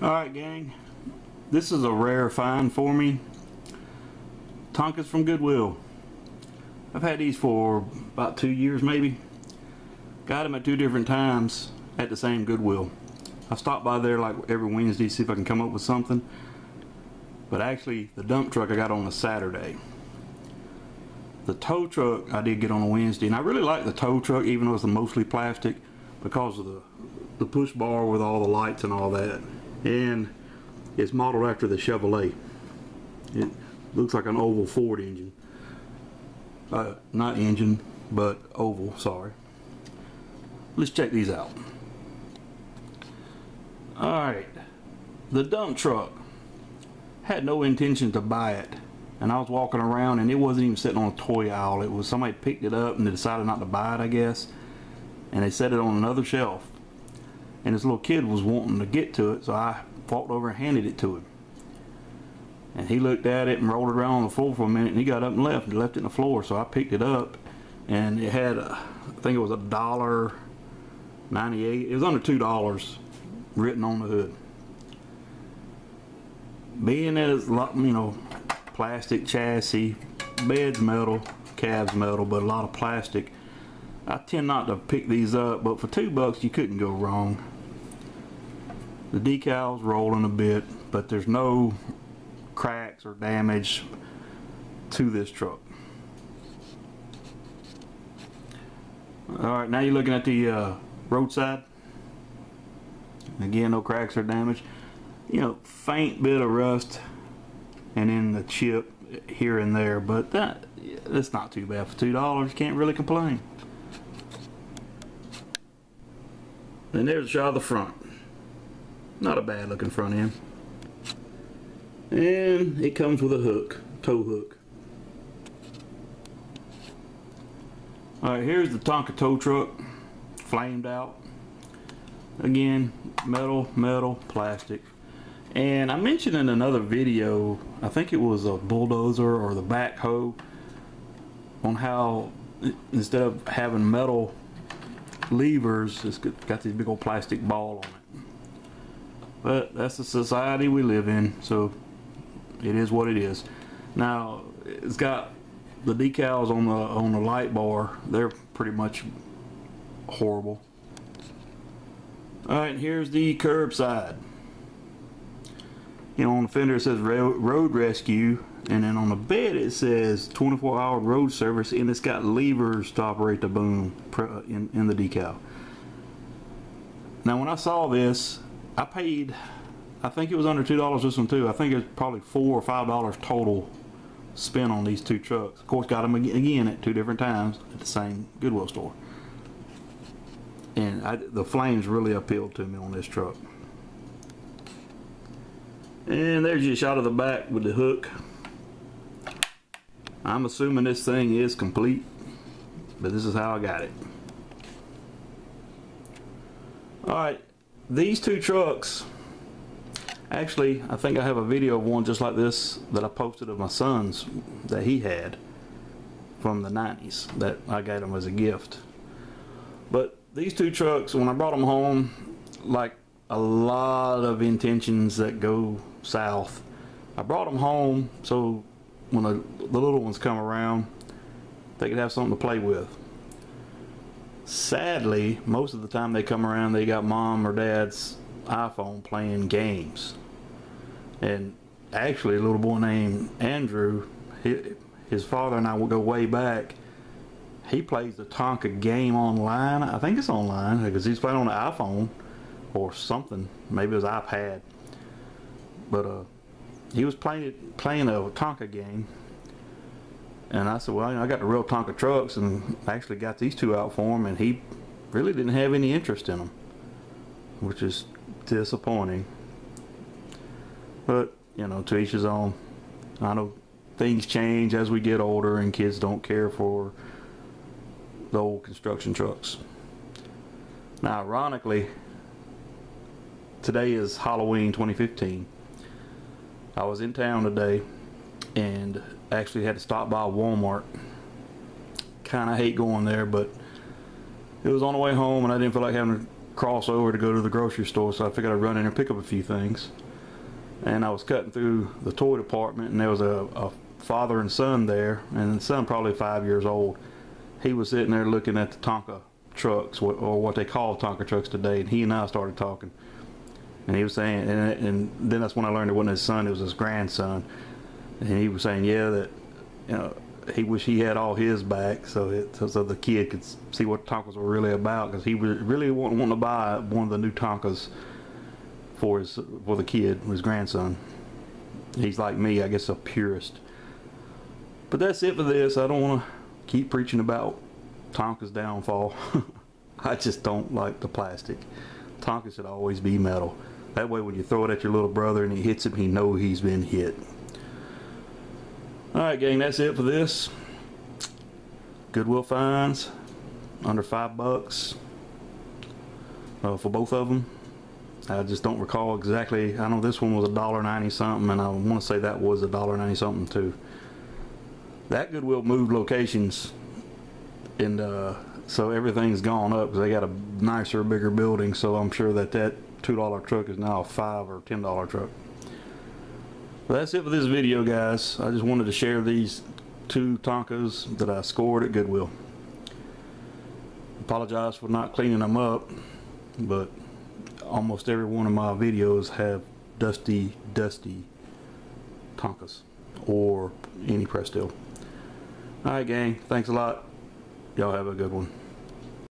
Alright gang, this is a rare find for me. Tonkas from Goodwill. I've had these for about 2 years maybe. Got them at 2 different times at the same Goodwill. I stop by there like every Wednesday to see if I can come up with something. But actually the dump truck I got on a Saturday. The tow truck I did get on a Wednesday, and I really like the tow truck even though it's mostly plastic because of the push bar with all the lights and all that. And it's modeled after the Chevrolet. It looks like an oval Ford engine. Not engine, but oval, sorry. Let's check these out. Alright, the dump truck. Had no intention to buy it. And I was walking around and it wasn't even sitting on a toy aisle. It was somebody picked it up and they decided not to buy it, I guess. And they set it on another shelf. And this little kid was wanting to get to it, so I walked over and handed it to him. And he looked at it and rolled it around on the floor for a minute, and he got up and left it on the floor. So I picked it up, and it had I think it was $1.98. It was under $2 written on the hood. Being that it's, you know, plastic chassis, bed's metal, cab's metal, but a lot of plastic, I tend not to pick these up, but for $2 you couldn't go wrong. The decal's rolling a bit, but there's no cracks or damage to this truck. Alright, now you're looking at the roadside. Again, no cracks or damage. You know, faint bit of rust and then the chip here and there, but that's not too bad for $2. Can't really complain. And there's a shot of the front. Not a bad looking front end. And it comes with a hook, tow hook. Alright, here's the Tonka tow truck, flamed out. Again, metal, plastic. And I mentioned in another video, I think it was a bulldozer or the backhoe, on how instead of having metal levers, it's got this big old plastic ball on it. But that's the society we live in, so it is what it is. Now it's got the decals on the light bar. They're pretty much horrible. Alright, here's the curbside. You know, on the fender it says road rescue, and then on the bed it says 24-hour road service, and it's got levers to operate the boom in the decal. Now when I saw this, I paid, I think it was under $2 this one too. I think it was probably $4 or $5 total spent on these two trucks. Of course, got them again at 2 different times at the same Goodwill store. And the flames really appealed to me on this truck. And there's your shot of the back with the hook. I'm assuming this thing is complete, but this is how I got it. Alright, these two trucks, actually I think I have a video of one just like this that I posted of my son's that he had from the 90s that I got him as a gift. But these two trucks, when I brought them home, like a lot of intentions that go south, I brought them home so when the little ones come around they could have something to play with. Sadly, most of the time they come around they got mom or dad's iPhone playing games. And actually a little boy named Andrew, his father and I will go way back. He plays the Tonka game online. I think it's online because he's playing on the iPhone or something, maybe it was iPad, but he was playing a Tonka game, and I said, well, you know, I got the real Tonka trucks and actually got these two out for him, and he really didn't have any interest in them, which is disappointing. But you know, to each his own. I know things change as we get older and kids don't care for the old construction trucks. Now ironically, today is Halloween 2015. I was in town today and actually had to stop by Walmart. Kinda hate going there, but it was on the way home and I didn't feel like having to cross over to go to the grocery store, so I figured I'd run in and pick up a few things. And I was cutting through the toy department, and there was a father and son there, and the son probably 5 years old. He was sitting there looking at the Tonka trucks, or what they call Tonka trucks today, and he and I started talking. And he was saying, and then that's when I learned it wasn't his son, it was his grandson. And he was saying, yeah, that, you know, he wished he had all his back, so the kid could see what Tonkas were really about, because he was really wanting to buy one of the new Tonkas for the kid, his grandson. He's like me, I guess, a purist. But that's it for this. I don't want to keep preaching about Tonka's downfall. I just don't like the plastic. Tonka should always be metal. That way when you throw it at your little brother and he hits him, he knows he's been hit. Alright gang, that's it for this. Goodwill finds, under $5 for both of them. I just don't recall exactly. I know this one was $1.90 something, and I want to say that was $1.90 something too. That Goodwill moved locations, and so everything's gone up because they got a nicer, bigger building. So I'm sure that $2 truck is now a $5 or $10 truck. Well, that's it for this video, guys. I just wanted to share these 2 Tonkas that I scored at Goodwill. Apologize for not cleaning them up, but almost every one of my videos have dusty Tonkas or any press steel. Alright gang, thanks a lot. Y'all have a good one.